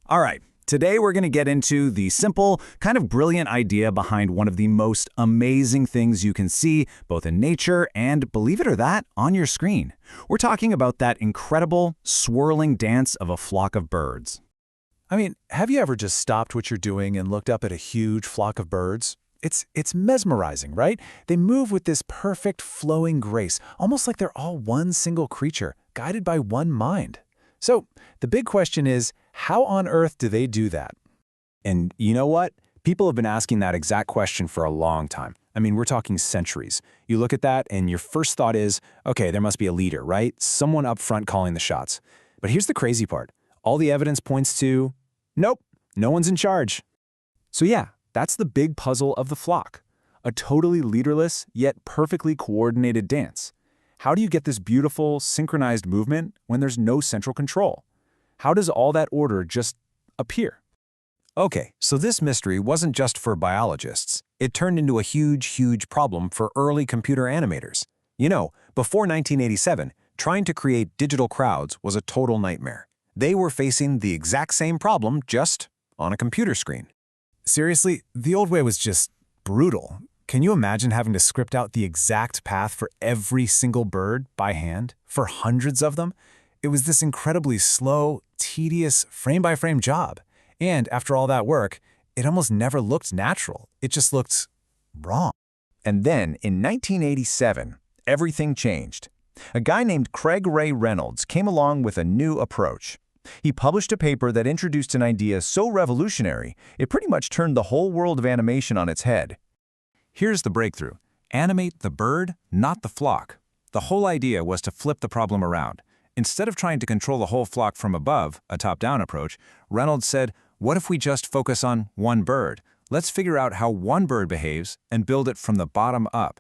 All right, today we're going to get into the simple, kind of brilliant idea behind one of the most amazing things you can see, both in nature and, believe it or not, on your screen. We're talking about that incredible, swirling dance of a flock of birds. I mean, have you ever just stopped what you're doing and looked up at a huge flock of birds? It's mesmerizing, right? They move with this perfect flowing grace, almost like they're all one single creature, guided by one mind. So, the big question is, how on earth do they do that? And you know what? People have been asking that exact question for a long time. I mean, we're talking centuries. You look at that and your first thought is, okay, there must be a leader, right? Someone up front calling the shots. But here's the crazy part. All the evidence points to, nope, no one's in charge. So yeah, that's the big puzzle of the flock. A totally leaderless, yet perfectly coordinated dance. How do you get this beautiful, synchronized movement when there's no central control? How does all that order just appear? Okay, so this mystery wasn't just for biologists. It turned into a huge problem for early computer animators. You know, before 1987, trying to create digital crowds was a total nightmare. They were facing the exact same problem, just on a computer screen. Seriously, the old way was just brutal. Can you imagine having to script out the exact path for every single bird by hand, for hundreds of them? It was this incredibly slow, tedious, frame-by-frame job. And after all that work, it almost never looked natural. It just looked wrong. And then, in 1987, everything changed. A guy named Craig Reynolds came along with a new approach. He published a paper that introduced an idea so revolutionary, it pretty much turned the whole world of animation on its head. Here's the breakthrough. Animate the bird, not the flock. The whole idea was to flip the problem around. Instead of trying to control the whole flock from above, a top-down approach, Reynolds said, what if we just focus on one bird? Let's figure out how one bird behaves and build it from the bottom up.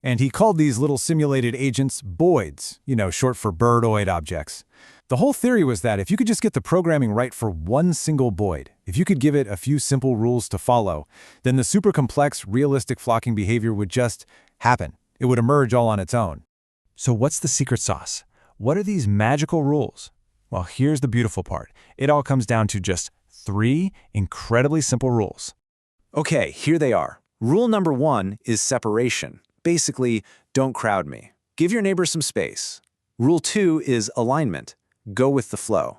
And he called these little simulated agents Boids, short for birdoid objects. The whole theory was that if you could just get the programming right for one single Boid, if you could give it a few simple rules to follow, then the super complex, realistic flocking behavior would just happen. It would emerge all on its own. So what's the secret sauce? What are these magical rules? Well, here's the beautiful part. It all comes down to just 3 incredibly simple rules. Okay, here they are. Rule number 1 is separation. Basically, don't crowd me. Give your neighbor some space. Rule 2 is alignment. Go with the flow.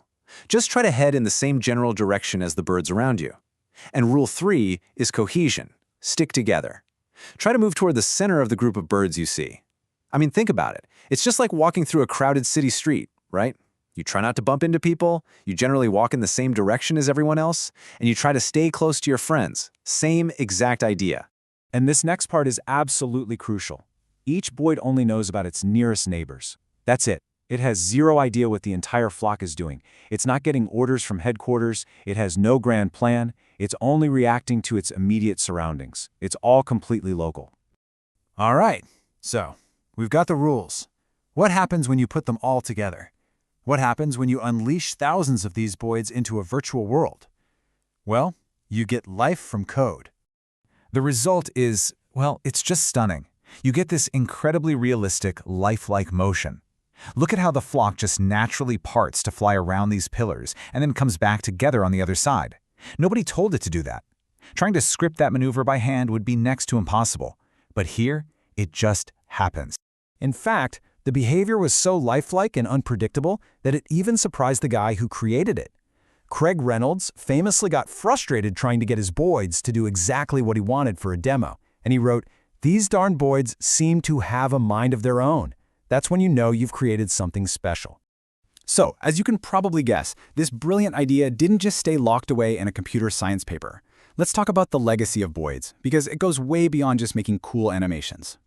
Just try to head in the same general direction as the birds around you. And rule 3 is cohesion. Stick together. Try to move toward the center of the group of birds you see. I mean, think about it. It's just like walking through a crowded city street, right? You try not to bump into people, you generally walk in the same direction as everyone else, and you try to stay close to your friends. Same exact idea. And this next part is absolutely crucial. Each Boid only knows about its nearest neighbors. That's it. It has zero idea what the entire flock is doing. It's not getting orders from headquarters. It has no grand plan. It's only reacting to its immediate surroundings. It's all completely local. All right, so we've got the rules. What happens when you put them all together? What happens when you unleash thousands of these Boids into a virtual world? Well, you get life from code. The result is, well, it's just stunning. You get this incredibly realistic, lifelike motion. Look at how the flock just naturally parts to fly around these pillars and then comes back together on the other side. Nobody told it to do that. Trying to script that maneuver by hand would be next to impossible. But here, it just happens. In fact, the behavior was so lifelike and unpredictable that it even surprised the guy who created it. Craig Reynolds famously got frustrated trying to get his Boids to do exactly what he wanted for a demo. And he wrote, "These darn Boids seem to have a mind of their own." That's when you know you've created something special. So, as you can probably guess, this brilliant idea didn't just stay locked away in a computer science paper. Let's talk about the legacy of Boids, because it goes way beyond just making cool animations.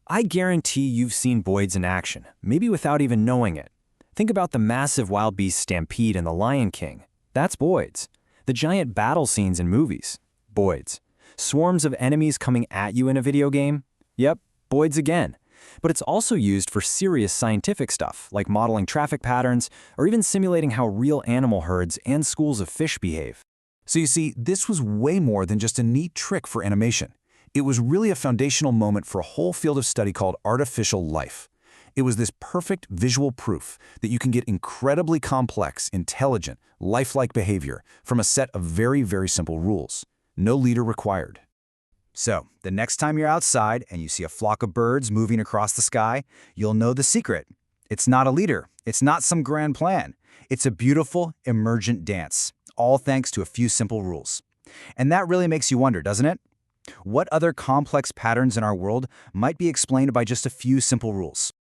I guarantee you've seen Boids in action, maybe without even knowing it. Think about the massive wild beast stampede in The Lion King. That's Boids. The giant battle scenes in movies. Boids. Swarms of enemies coming at you in a video game. Yep, Boids again. But it's also used for serious scientific stuff, like modeling traffic patterns or even simulating how real animal herds and schools of fish behave. So you see, this was way more than just a neat trick for animation. It was really a foundational moment for a whole field of study called artificial life. It was this perfect visual proof that you can get incredibly complex, intelligent, lifelike behavior from a set of very, very simple rules. No leader required. So, the next time you're outside and you see a flock of birds moving across the sky, you'll know the secret. It's not a leader. It's not some grand plan. It's a beautiful, emergent dance, all thanks to a few simple rules. And that really makes you wonder, doesn't it? What other complex patterns in our world might be explained by just a few simple rules?